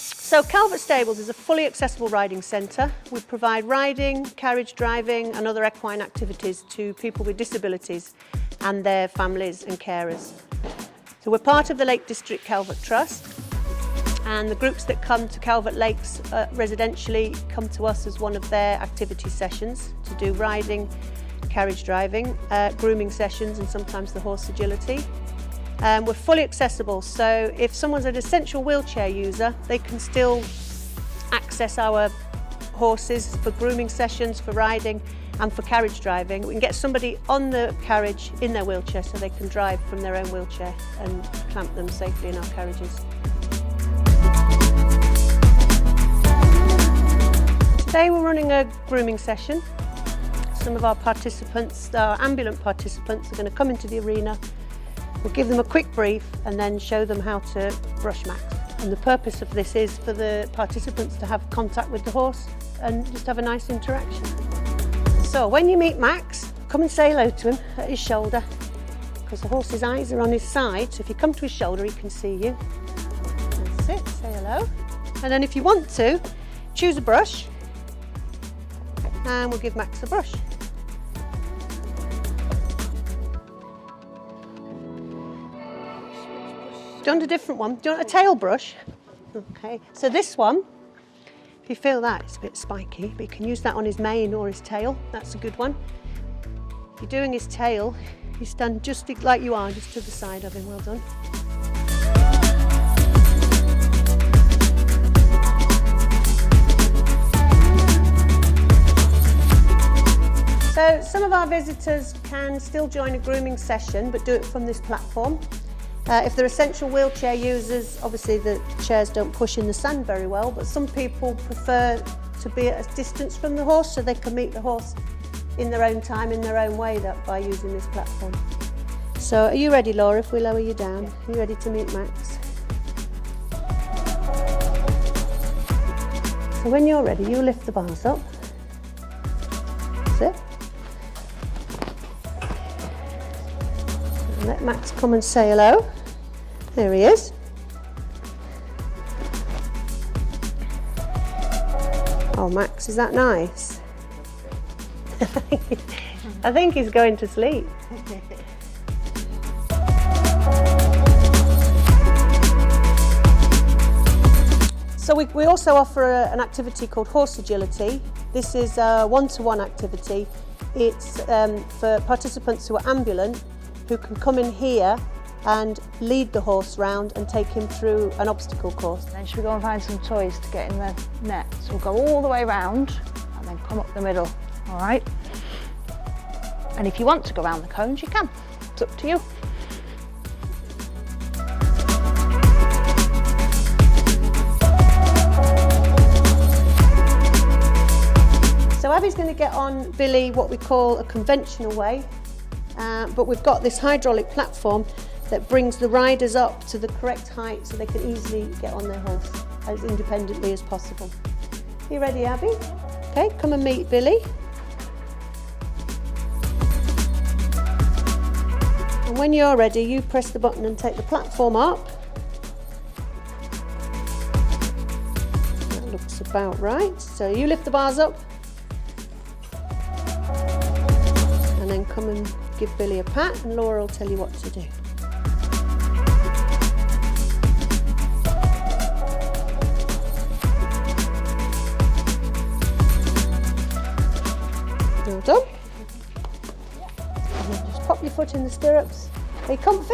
So Calvert Stables is a fully accessible riding centre. We provide riding, carriage driving and other equine activities to people with disabilities and their families and carers. So we're part of the Lake District Calvert Trust, and the groups that come to Calvert Lakes residentially come to us as one of their activity sessions to do riding, carriage driving, grooming sessions and sometimes the horse agility. We're fully accessible, so if someone's an essential wheelchair user, they can still access our horses for grooming sessions, for riding and for carriage driving. We can get somebody on the carriage in their wheelchair so they can drive from their own wheelchair and clamp them safely in our carriages. Today we're running a grooming session. Some of our participants, our ambulant participants, are going to come into the arena. We'll give them a quick brief and then show them how to brush Max. And the purpose of this is for the participants to have contact with the horse and just have a nice interaction. So when you meet Max, come and say hello to him at his shoulder, because the horse's eyes are on his side, so if you come to his shoulder he can see you. That's it, say hello. And then if you want to, choose a brush and we'll give Max a brush. Do you want a different one? Do you want a tail brush? Okay, so this one, if you feel that, it's a bit spiky, but you can use that on his mane or his tail. That's a good one. If you're doing his tail, you stand just like you are, just to the side of him. Well done. So some of our visitors can still join a grooming session, but do it from this platform. If they're essential wheelchair users, obviously the chairs don't push in the sand very well, but some people prefer to be at a distance from the horse so they can meet the horse in their own time, in their own way, by using this platform. So are you ready, Laura, if we lower you down? Are you ready to meet Max? So when you're ready, you lift the bars up. That's it. And let Max come and say hello. There he is. Oh, Max, is that nice? I think he's going to sleep. So we also offer an activity called horse agility. This is a one-to-one activity. It's for participants who are ambulant, who can come in here and lead the horse round and take him through an obstacle course. Then should we go and find some toys to get in the net? So we'll go all the way round and then come up the middle, all right? And if you want to go around the cones, you can. It's up to you. So Abby's going to get on Billy what we call a conventional way, but we've got this hydraulic platform that brings the riders up to the correct height so they can easily get on their horse as independently as possible. You ready, Abby? Okay, come and meet Billy. And when you're ready, you press the button and take the platform up. That looks about right. So you lift the bars up and then come and give Billy a pat, and Laura will tell you what to do. Well done. And then just pop your foot in the stirrups. Are you comfy?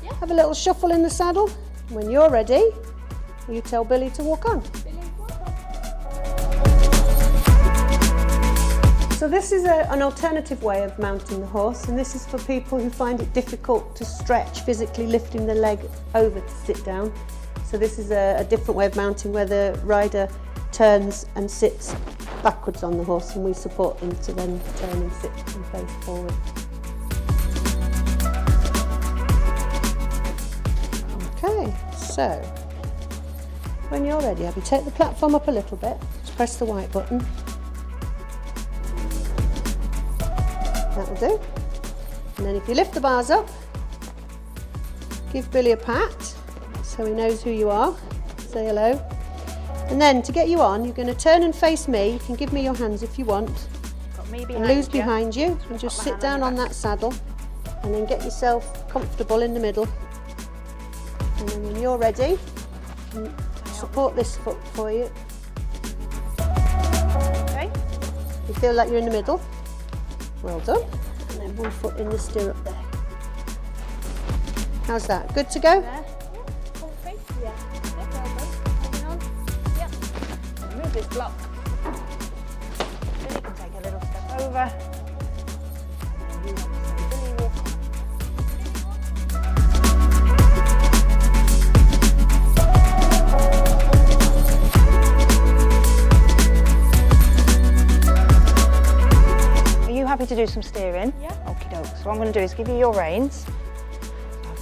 Yeah. Have a little shuffle in the saddle. When you're ready, you tell Billy to walk on. So this is an alternative way of mounting the horse, and this is for people who find it difficult to stretch, physically lifting the leg over to sit down. So this is a different way of mounting where the rider turns and sits backwards on the horse, and we support them to then turn and sit and face forward. Okay, so when you're ready, Abby, take the platform up a little bit, just press the white button. That will do. And then if you lift the bars up, give Billy a pat so he knows who you are. Say hello. And then to get you on, you're going to turn and face me. You can give me your hands if you want. Got me behind And Lou's you. behind you. And just sit down on that saddle. And then get yourself comfortable in the middle. And then when you're ready, you can support this foot for you. Okay. You feel like you're in the middle. Well done. And then one foot in the stirrup there. How's that? Good to go? There. Comfy? Yeah. Well done. Holding on. Yep. Move this block. Then you can take a little step over. And then you want to say, Billy, walk on. Are you happy to do some steering? Yeah. Okie doke. So what I'm going to do is give you your reins.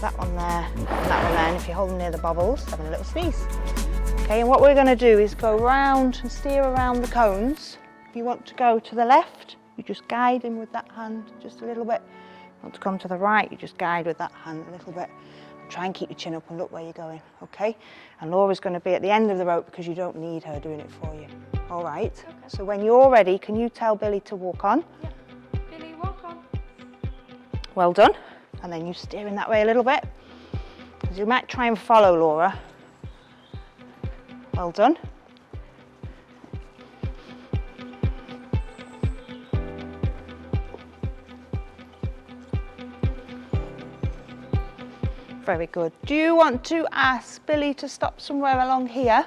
That one there, and that one there, and if you're holding near the bobbles, having a little sneeze. Okay, and what we're going to do is go round and steer around the cones. If you want to go to the left, you just guide him with that hand just a little bit. If you want to come to the right, you just guide with that hand a little bit. Try and keep your chin up and look where you're going, okay? And Laura's going to be at the end of the rope because you don't need her doing it for you. All right? Okay. So when you're ready, can you tell Billy to walk on? Yeah. Billy, walk on. Well done. And then you steer in that way a little bit. Because you might try and follow Laura. Well done. Very good. Do you want to ask Billy to stop somewhere along here?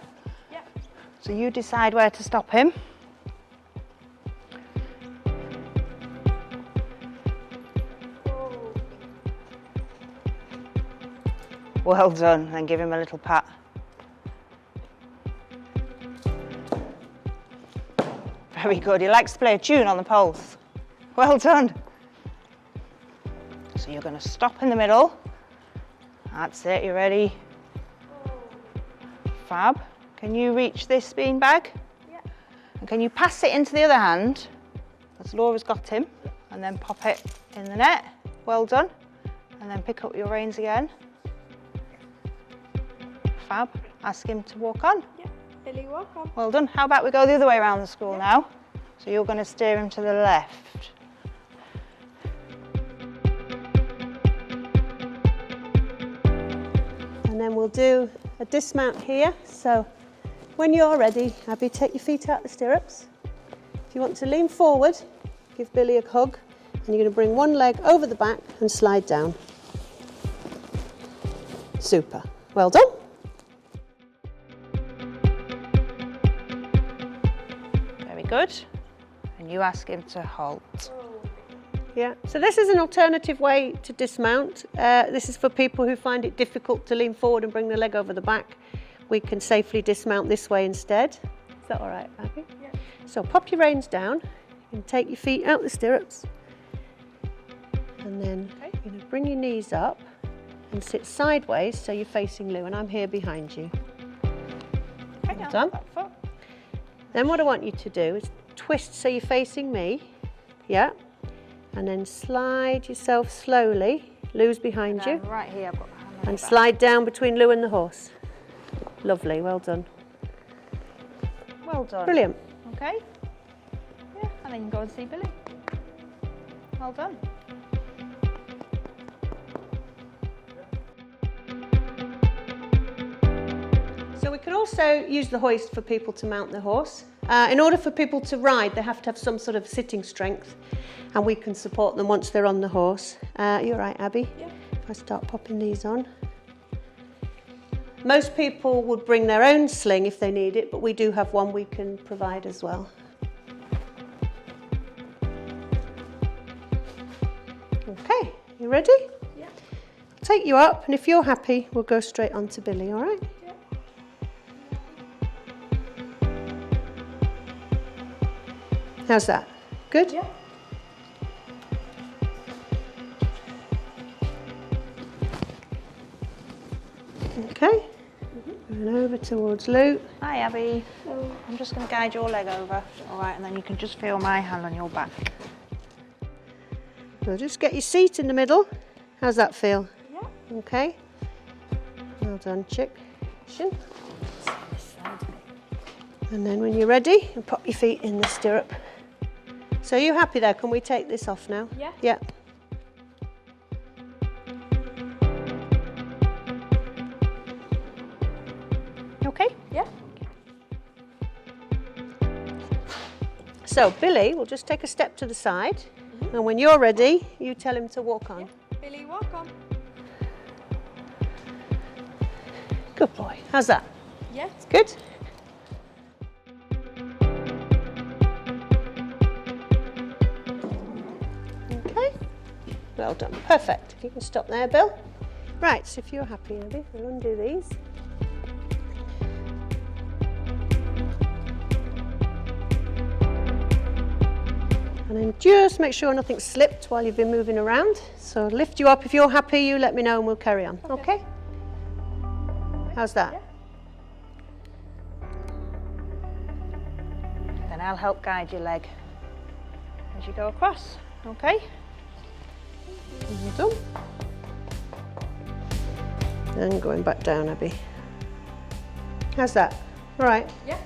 Yeah. So you decide where to stop him. Well done, and give him a little pat. Very good, he likes to play a tune on the poles. Well done. So you're going to stop in the middle. That's it, you ready? Fab. Can you reach this beanbag? Yeah. And can you pass it into the other hand, as Laura's got him, and then pop it in the net? Well done. And then pick up your reins again. Fab. Ask him to walk on. Yeah. Billy, walk on. Well done. How about we go the other way around the school now? So you're going to steer him to the left. And then we'll do a dismount here. So when you're ready, Abby, take your feet out the stirrups. If you want to lean forward, give Billy a hug, and you're going to bring one leg over the back and slide down. Super. Well done. Very good. And you ask him to halt. Yeah, so this is an alternative way to dismount. This is for people who find it difficult to lean forward and bring the leg over the back. We can safely dismount this way instead. Is that all right, Abby? Yeah. So pop your reins down and take your feet out the stirrups. And then you're going to bring your knees up and sit sideways so you're facing Lou, and I'm here behind you. Okay, Well done. back foot. Then what I want you to do is twist so you're facing me. Yeah. And then slide yourself slowly. Lou's behind you. Right here, I've got my hand on And your back. slide down between Lou and the horse. Lovely, well done. Well done. Brilliant. Okay. Yeah, and then you can go and see Billy. Well done. So we can also use the hoist for people to mount the horse. In order for people to ride, they have to have some sort of sitting strength, and we can support them once they're on the horse. You're right, Abby? Yeah. If I start popping these on. Most people would bring their own sling if they need it, but we do have one we can provide as well. Okay, you ready? Yeah. Take you up, and if you're happy, we'll go straight on to Billy, all right? Yeah. How's that? Good? Yeah. Okay. And over towards Lou. Hi, Abby. I'm just going to guide your leg over. All right, and then you can just feel my hand on your back. So just get your seat in the middle. How's that feel? Yeah. Okay. Well done, chick. And then when you're ready, you pop your feet in the stirrup. So are you happy there? Can we take this off now? Yeah. Yeah. Okay? Yeah. So Billy will just take a step to the side, and when you're ready, you tell him to walk on. Yeah. Billy, walk on. Good boy. How's that? Yeah. Good? Okay. Well done. Perfect. You can stop there, Bill. Right, so if you're happy, Abby, we'll undo these. And then just make sure nothing slipped while you've been moving around. So lift you up. If you're happy, you let me know and we'll carry on. Okay? How's that? Yeah. Then I'll help guide your leg as you go across, okay? Well done. And going back down, Abby. How's that? All right. Yeah.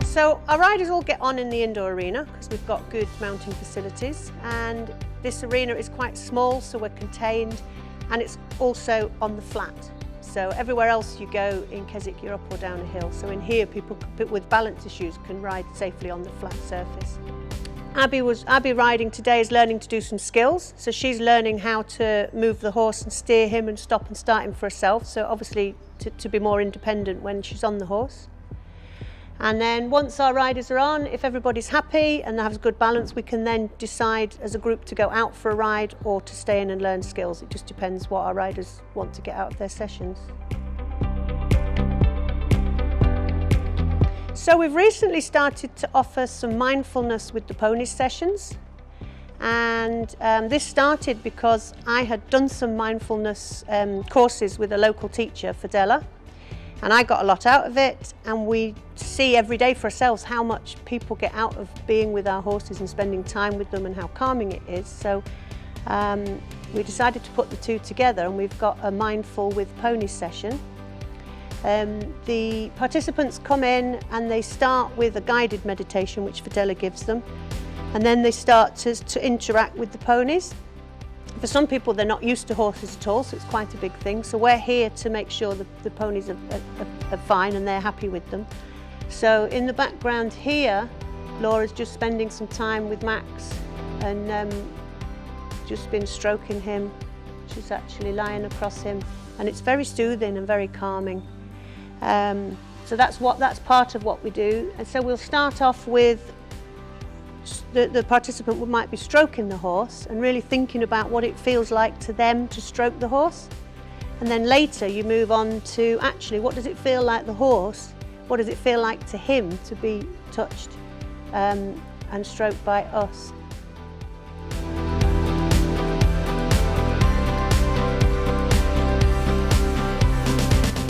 So our riders all get on in the indoor arena because we've got good mounting facilities, and this arena is quite small, so we're contained, and it's also on the flat. So everywhere else you go in Keswick, you're up or down a hill. So in here, people with balance issues can ride safely on the flat surface. Abby riding today is learning to do some skills. So she's learning how to move the horse and steer him and stop and start him for herself. So obviously to be more independent when she's on the horse. And then once our riders are on, if everybody's happy and has good balance, we can then decide as a group to go out for a ride or to stay in and learn skills. It just depends what our riders want to get out of their sessions. So we've recently started to offer some mindfulness with the ponies sessions. And this started because I had done some mindfulness courses with a local teacher, Fidela. And I got a lot out of it, and we see every day for ourselves how much people get out of being with our horses and spending time with them and how calming it is. So we decided to put the two together, and we've got a mindful with ponies session. The participants come in and they start with a guided meditation which Fidela gives them, and then they start to interact with the ponies. For some people, they're not used to horses at all, so it's quite a big thing. So we're here to make sure that the ponies are fine and they're happy with them. So in the background here, Laura's just spending some time with Max and just been stroking him. She's actually lying across him, and it's very soothing and very calming. So that's part of what we do. And so we'll start off with the participant might be stroking the horse and really thinking about what it feels like to them to stroke the horse. And then later you move on to actually what does it feel like the horse, what does it feel like to him to be touched and stroked by us.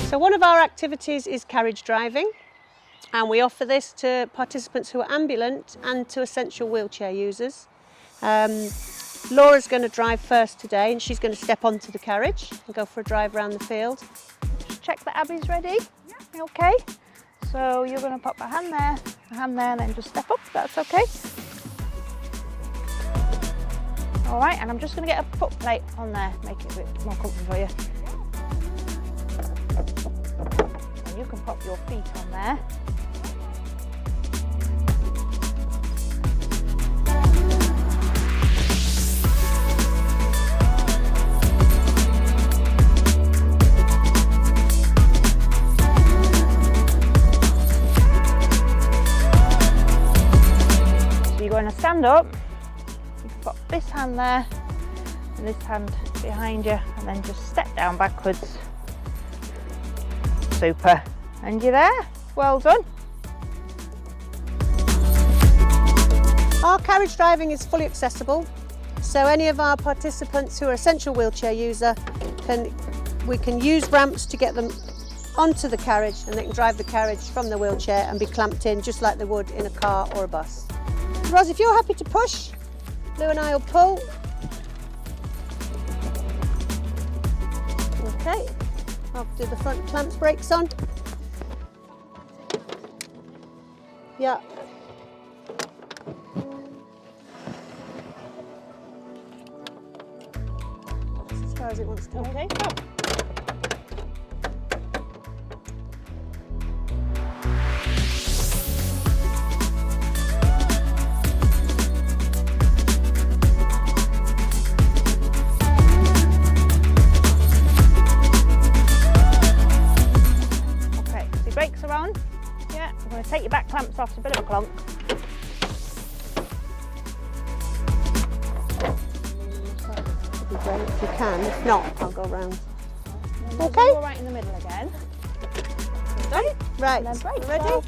So one of our activities is carriage driving. And we offer this to participants who are ambulant and to essential wheelchair users. Laura's going to drive first today, and she's going to step onto the carriage and go for a drive around the field. Just check that Abby's ready. Yeah. Okay. So you're going to pop a hand there, and then just step up. That's okay. All right, and I'm just going to get a foot plate on there, make it a bit more comfortable for you. And you can pop your feet on there. You're going to stand up, you can put this hand there and this hand behind you, and then just step down backwards. Super. And you're there. Well done. Our carriage driving is fully accessible, so any of our participants who are essential wheelchair user we can use ramps to get them onto the carriage, and they can drive the carriage from the wheelchair and be clamped in just like they would in a car or a bus. Ros, if you're happy to push, Lou and I will pull. Okay, I'll do the front clamp brakes on. Yeah. That's as far as it wants to. Okay, go. Okay, so your brakes are on. Yeah, I'm going to take your back clamps off, it's a bit of a clonk. That'd be great if you can. If not, I'll go round. Okay. Go right in the middle again. Right, And then brakes. ready? Well,